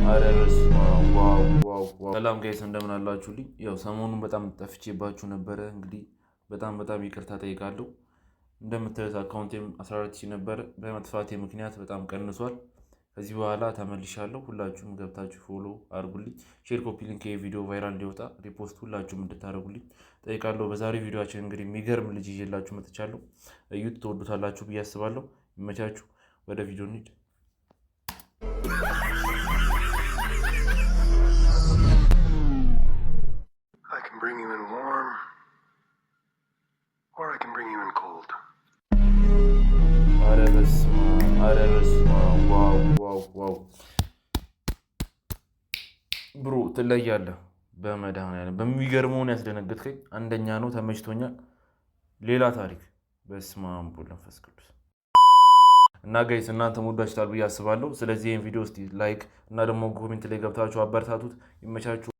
አረ በስመ አብ ዋው ዋው ዋው። ሰላም ጋይስ እንደምን አላችሁልኝ? ያው ሰሞኑን በጣም ጠፍቼባችሁ ነበረ። እንግዲህ በጣም ይቅርታ ጠይቃለሁ። እንደምታዩት አካውንቴም 14000 ነበረ። በመጥፋቴ ምክንያት በጣም ቀንሷል። ከዚህ በኋላ ተመልሻለሁ። ሁላችሁም ገብታችሁ ፎሎ አድርጉልኝ። ሼር፣ ኮፒ ሊንክ የቪዲዮ ቫይራል እንዲወጣ ሪፖስት ሁላችሁም እንድታደርጉልኝ ጠይቃለሁ። በዛሬ ቪዲዮአችን እንግዲህ የሚገርም ልጅ ይዤላችሁ መጥቻለሁ። እዩት፣ ትወዱታላችሁ ብዬ አስባለሁ። ይመቻችሁ። ወደ ቪዲዮ እንሂድ። I can bring you in warm, or I can bring you in cold. አረ በስመ አብ ዋው ዋው ዋው። ብሮ ትለያለህ። በመድኃኒዓለም በሚገርመውን ያስደነገጥከኝ አንደኛ ነው። ተመችቶኛል። ሌላ ታሪክ። በስመ አብ ወወልድ ወመንፈስ ቅዱስ። እና ጋይስ እናንተ ወዳችሁታል ብዬ አስባለሁ። ስለዚህ ይሄን ቪዲዮ እስቲ ላይክ እና ደግሞ ኮሜንት ላይ ገብታችሁ አበረታቱት። ይመቻችሁ።